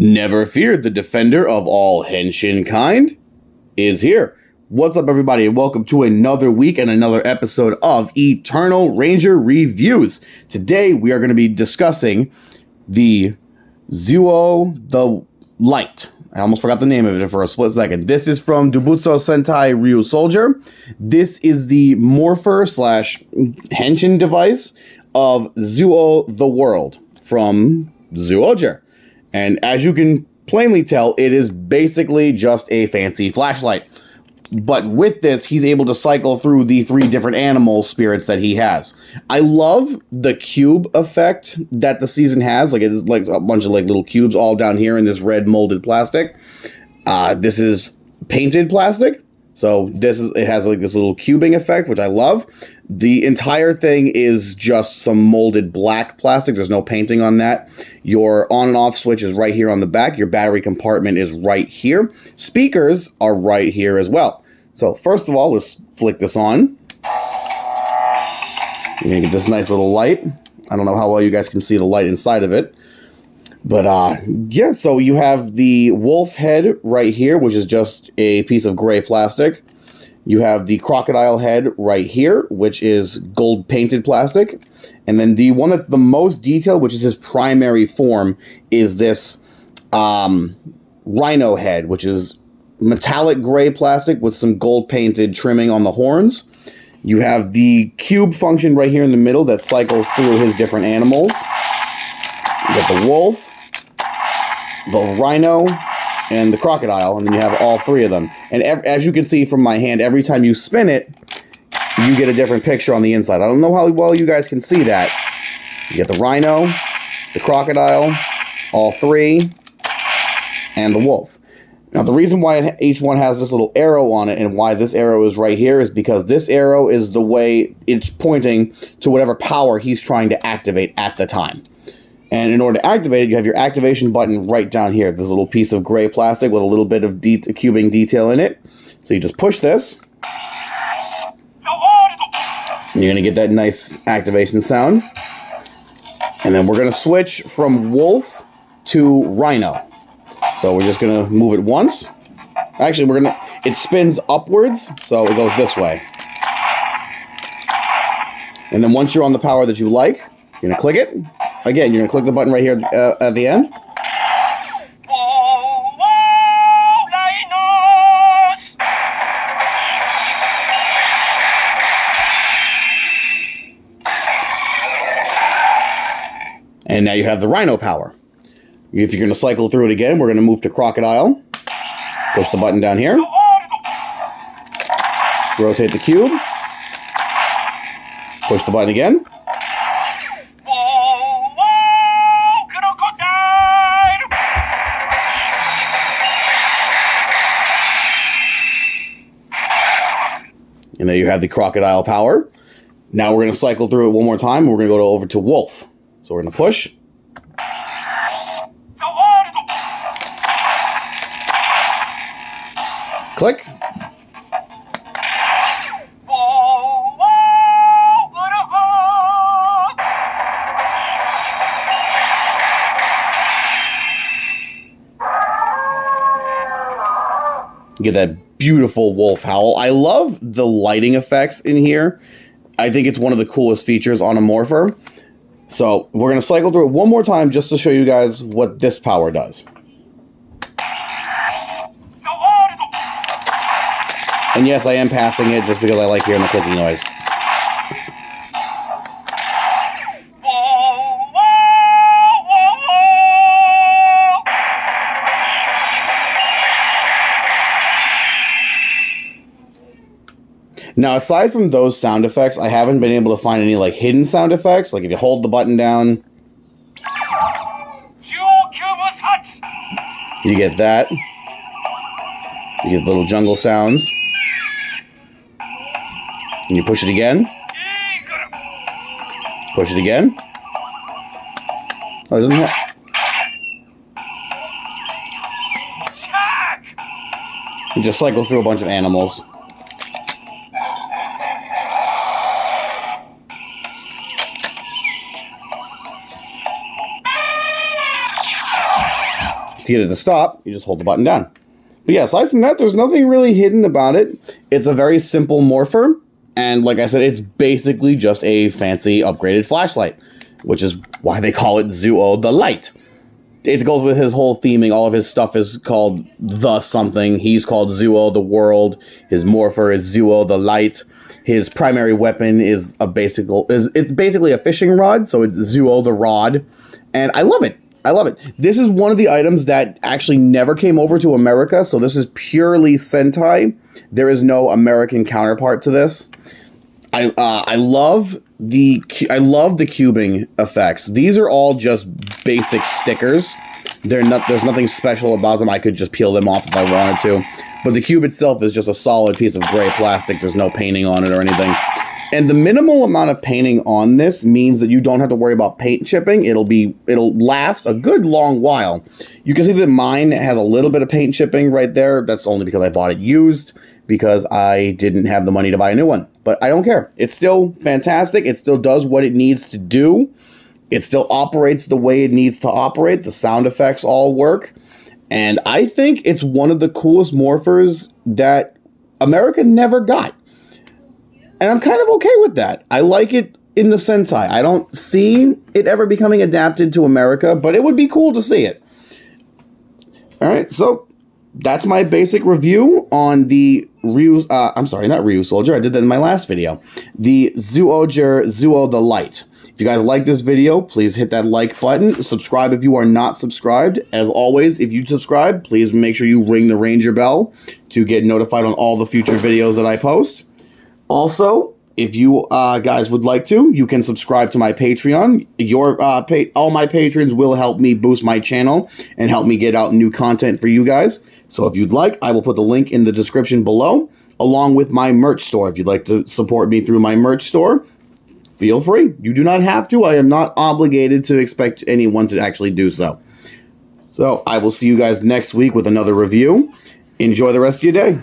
Never fear, the defender of all henshin kind is here. What's up, everybody, and welcome to another week and another episode of Eternal Ranger Reviews. Today, we are going to be discussing the Zyuoh the Light. I almost forgot the name of it for a split second. This is from Doubutsu Sentai Zyuohger. This is the morpher slash henshin device of Zyuoh the World from Zyuohger. And as you can plainly tell, it is basically just a fancy flashlight. But with this, he's able to cycle through the 3 different animal spirits that he has. I love the cube effect that the season has. Like, it's like a bunch of like little cubes all down here in this red molded plastic. This is painted plastic. So it has like this little cubing effect, which I love. The entire thing is just some molded black plastic. There's no painting on that. Your on and off switch is right here on the back. Your battery compartment is right here. Speakers are right here as well. So first of all, let's flick this on. You're gonna get this nice little light. I don't know how well you guys can see the light inside of it. But yeah, so you have the wolf head right here, which is just a piece of gray plastic. You have the crocodile head right here, which is gold painted plastic. And then the one that's the most detailed, which is his primary form, is this rhino head, which is metallic gray plastic with some gold painted trimming on the horns. You have the cube function right here in the middle that cycles through his different animals. You got the wolf, the rhino, and the crocodile, and then you have all 3 of them. And as you can see from my hand, every time you spin it, you get a different picture on the inside. I don't know how well you guys can see that. You get the rhino, the crocodile, all 3, and the wolf. Now, the reason why each one has this little arrow on it and why this arrow is right here is because this arrow is the way it's pointing to whatever power he's trying to activate at the time. And in order to activate it, you have your activation button right down here. This little piece of gray plastic with a little bit of cubing detail in it. So you just push this. And you're going to get that nice activation sound. And then we're going to switch from wolf to rhino. So we're just going to move it once. Actually, it spins upwards, so it goes this way. And then once you're on the power that you like, you're going to click it. Again, you're going to click the button right here at the end. And now you have the rhino power. If you're going to cycle through it again, we're going to move to crocodile. Push the button down here. Rotate the cube. Push the button again. And there you have the crocodile power. Now we're going to cycle through it one more time. We're going to go over to wolf. So we're going to push. Click. Get that beautiful wolf howl. I love the lighting effects in here. I think it's one of the coolest features on a morpher. So we're going to cycle through it one more time just to show you guys what this power does. And yes, I am passing it just because I like hearing the clicking noise. Now, aside from those sound effects, I haven't been able to find any like hidden sound effects. Like if you hold the button down, you get that. You get little jungle sounds. And you push it again. Push it again. Oh, it doesn't have... It just cycles through a bunch of animals. To get it to stop, you just hold the button down. But yeah, aside from that, there's nothing really hidden about it. It's a very simple morpher, and like I said, it's basically just a fancy upgraded flashlight, which is why they call it Zyuoh the Light. It goes with his whole theming. All of his stuff is called the something. He's called Zyuoh the World. His morpher is Zyuoh the Light. His primary weapon is it's basically a fishing rod, so it's Zyuoh the Rod, and I love it. I love it. This is one of the items that actually never came over to America, so this is purely Sentai. There is no American counterpart to this. I love the cubing effects. These are all just basic stickers. There's nothing special about them. I could just peel them off if I wanted to. But the cube itself is just a solid piece of gray plastic. There's no painting on it or anything. And the minimal amount of painting on this means that you don't have to worry about paint chipping. It'll last a good long while. You can see that mine has a little bit of paint chipping right there. That's only because I bought it used, because I didn't have the money to buy a new one. But I don't care. It's still fantastic. It still does what it needs to do. It still operates the way it needs to operate. The sound effects all work. And I think it's one of the coolest morphers that America never got. And I'm kind of okay with that. I like it in the Sentai. I don't see it ever becoming adapted to America, but it would be cool to see it. Alright, so that's my basic review on the Soldier. I did that in my last video. The Zyuohger Zyuoh the Light. If you guys like this video, please hit that like button. Subscribe if you are not subscribed. As always, if you subscribe, please make sure you ring the Ranger bell to get notified on all the future videos that I post. Also, if you guys would like to, you can subscribe to my Patreon. All my patrons will help me boost my channel and help me get out new content for you guys. So if you'd like, I will put the link in the description below, along with my merch store. If you'd like to support me through my merch store, feel free. You do not have to. I am not obligated to expect anyone to actually do so. So I will see you guys next week with another review. Enjoy the rest of your day.